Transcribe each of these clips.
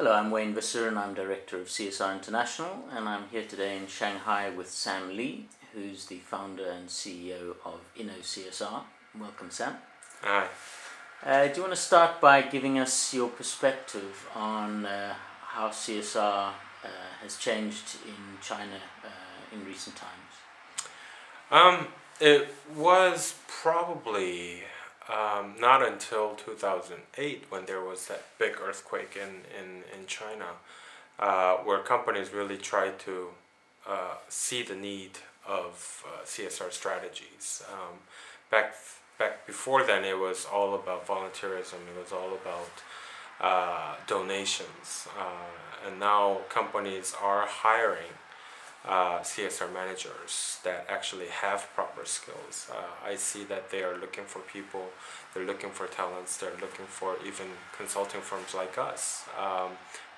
Hello, I'm Wayne Visser and I'm Director of CSR International, and I'm here today in Shanghai with Sam Lee, who's the founder and CEO of InnoCSR. Welcome, Sam. Hi. Do you want to start by giving us your perspective on how CSR has changed in China in recent times? It was probably not until 2008 when there was that big earthquake in China where companies really tried to see the need of CSR strategies. Back before then, it was all about volunteerism. It was all about donations, and now companies are hiring CSR managers that actually have proper skills. I see that they are looking for people, they're looking for talents, they're looking for even consulting firms like us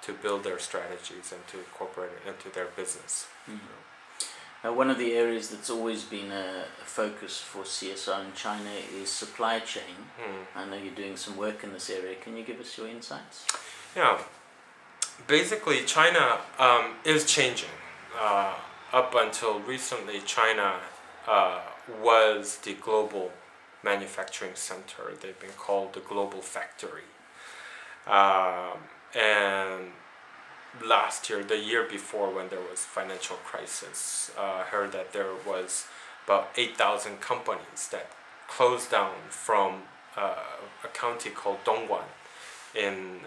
to build their strategies and to incorporate it into their business. Mm-hmm. Now, one of the areas that's always been a focus for CSR in China is supply chain. I know you're doing some work in this area. Can you give us your insights? Yeah, basically China is changing. Up until recently, China was the global manufacturing center. They've been called the global factory. And last year, the year before, when there was financial crisis, I heard that there was about 8,000 companies that closed down from a county called Dongguan in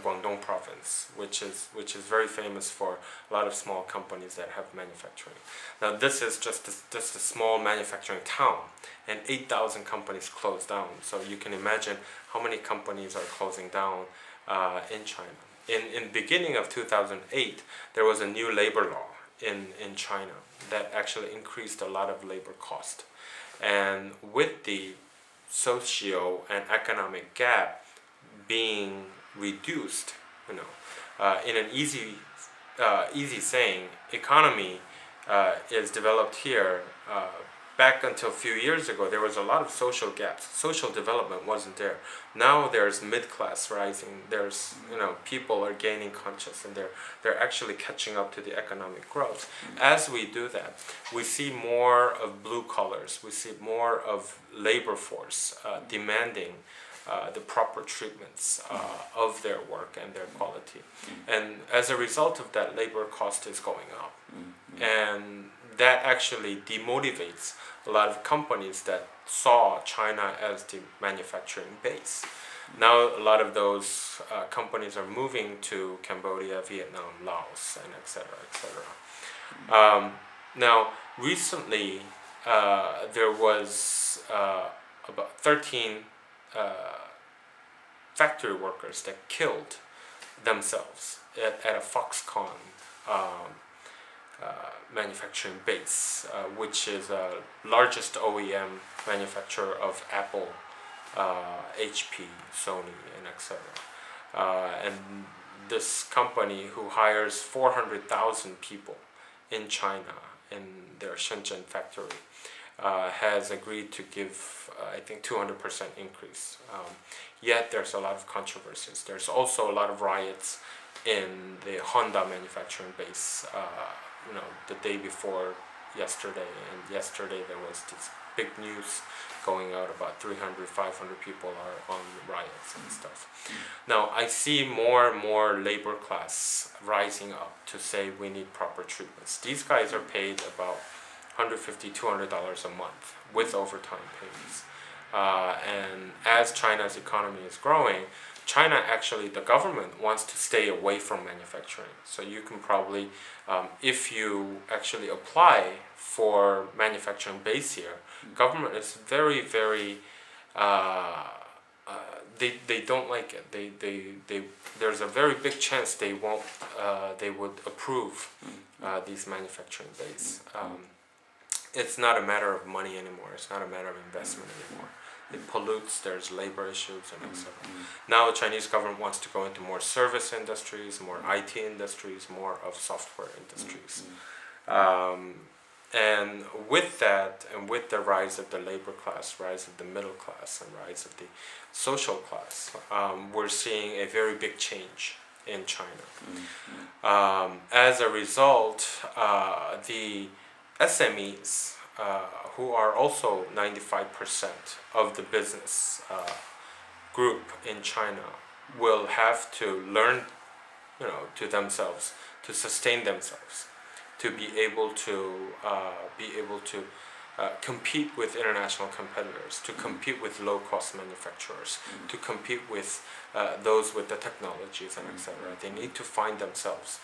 Guangdong province, which is very famous for a lot of small companies that have manufacturing. Now this is just a small manufacturing town, and 8,000 companies closed down. So you can imagine how many companies are closing down in China. In beginning of 2008, there was a new labor law in China that actually increased a lot of labor cost, and with the socio and economic gap being reduced, in an easy saying, economy is developed here. Back until a few years ago, there was a lot of social gaps. Social development wasn't there. Now there's mid-class rising. There's people are gaining conscious, and they're actually catching up to the economic growth. As we do that, we see more of blue collars. We see more of labor force demanding the proper treatments of their work and their quality. And as a result of that, labor cost is going up. And that actually demotivates a lot of companies that saw China as the manufacturing base. Now a lot of those companies are moving to Cambodia, Vietnam, Laos, and etc. Now recently there was about 13 factory workers that killed themselves at a Foxconn manufacturing base, which is the largest OEM manufacturer of Apple, HP, Sony, and etc. And this company, who hires 400,000 people in China in their Shenzhen factory, has agreed to give, I think, 200% increase. Yet there's a lot of controversies. There's also a lot of riots in the Honda manufacturing base. The day before yesterday, and yesterday there was this big news going out about 300, 500 people are on riots and stuff. Now I see more and more labor class rising up to say we need proper treatments. These guys are paid about $150, $200 a month with overtime payments. And as China's economy is growing, China actually, the government wants to stay away from manufacturing. So you can probably, if you actually apply for manufacturing base here, government is very, very, they don't like it. There's a very big chance they won't, they would approve these manufacturing base. It's not a matter of money anymore. It's not a matter of investment anymore. It pollutes, there's labor issues, and etc. Now the Chinese government wants to go into more service industries, more IT industries, more of software industries. And with that, and with the rise of the labor class, rise of the middle class, and rise of the social class, we're seeing a very big change in China. As a result, the SMEs, who are also 95% of the business group in China, will have to learn, to themselves, to sustain themselves, to be able to compete with international competitors, to compete with low-cost manufacturers, to compete with those with the technologies and etc. They need to find themselves,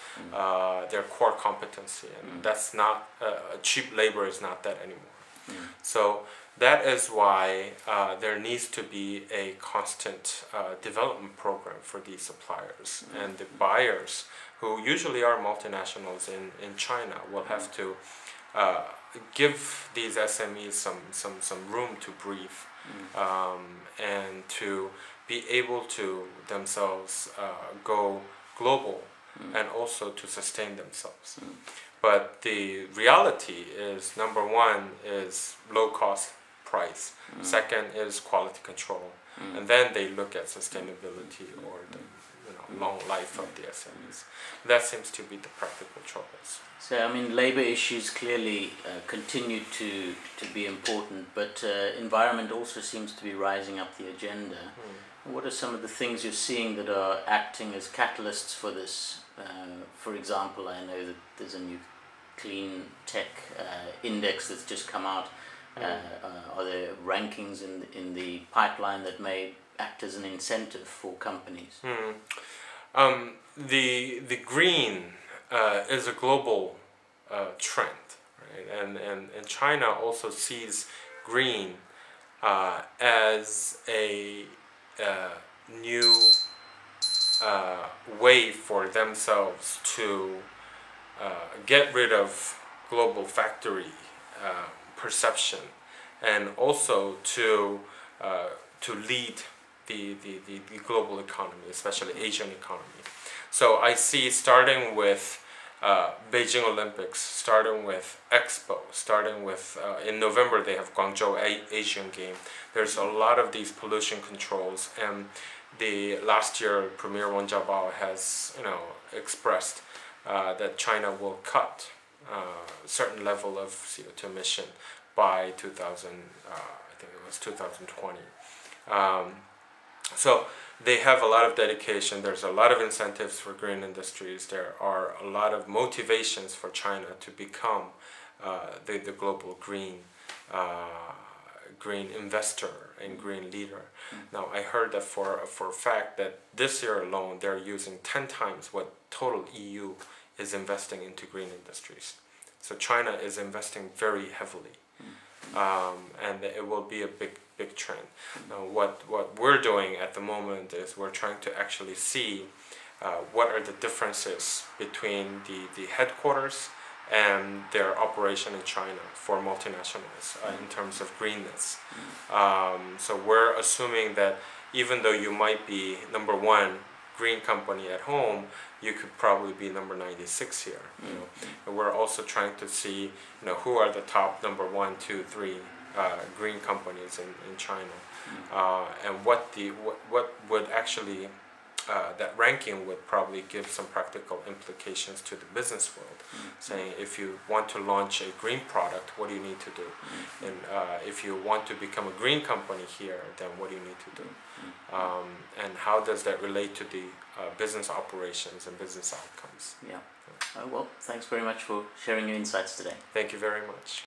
their core competency, and that's not cheap labor is not that anymore. So that is why there needs to be a constant development program for these suppliers, and the buyers, who usually are multinationals in China, will have to give these SMEs some room to breathe, and to be able to themselves go global, and also to sustain themselves. But the reality is, number one is low cost price, second is quality control, and then they look at sustainability or the long life of the SMEs. That seems to be the practical choice. So, I mean, labor issues clearly continue to be important, but environment also seems to be rising up the agenda. What are some of the things you're seeing that are acting as catalysts for this? For example, I know that there's a new clean tech index that's just come out. Are there rankings in the pipeline that may act as an incentive for companies? The green is a global trend, right? And China also sees green as a new way for themselves to get rid of global factory perception, and also to lead the global economy, especially Asian economy. So I see, starting with Beijing Olympics, starting with Expo, starting with in November they have Guangzhou Asian Game. There's a lot of these pollution controls, and the last year Premier Wen Jiabao has expressed that China will cut a certain level of CO2 emission by 2020. So they have a lot of dedication. There's a lot of incentives for green industries. There are a lot of motivations for China to become the global green investor and green leader. Now, I heard that for a fact that this year alone they're using 10 times what total EU is investing into green industries. So China is investing very heavily, and it will be a big trend. Now, what we're doing at the moment is we're trying to actually see what are the differences between the headquarters and their operation in China for multinationals in terms of greenness. So we're assuming that even though you might be number one green company at home, you could probably be number 96 here. And we're also trying to see who are the top number 1, 2, 3 green companies in China, and what would actually that ranking would probably give some practical implications to the business world, saying if you want to launch a green product, what do you need to do? And if you want to become a green company here, then what do you need to do? And how does that relate to the business operations and business outcomes? Yeah. Well, thanks very much for sharing your insights today. Thank you very much.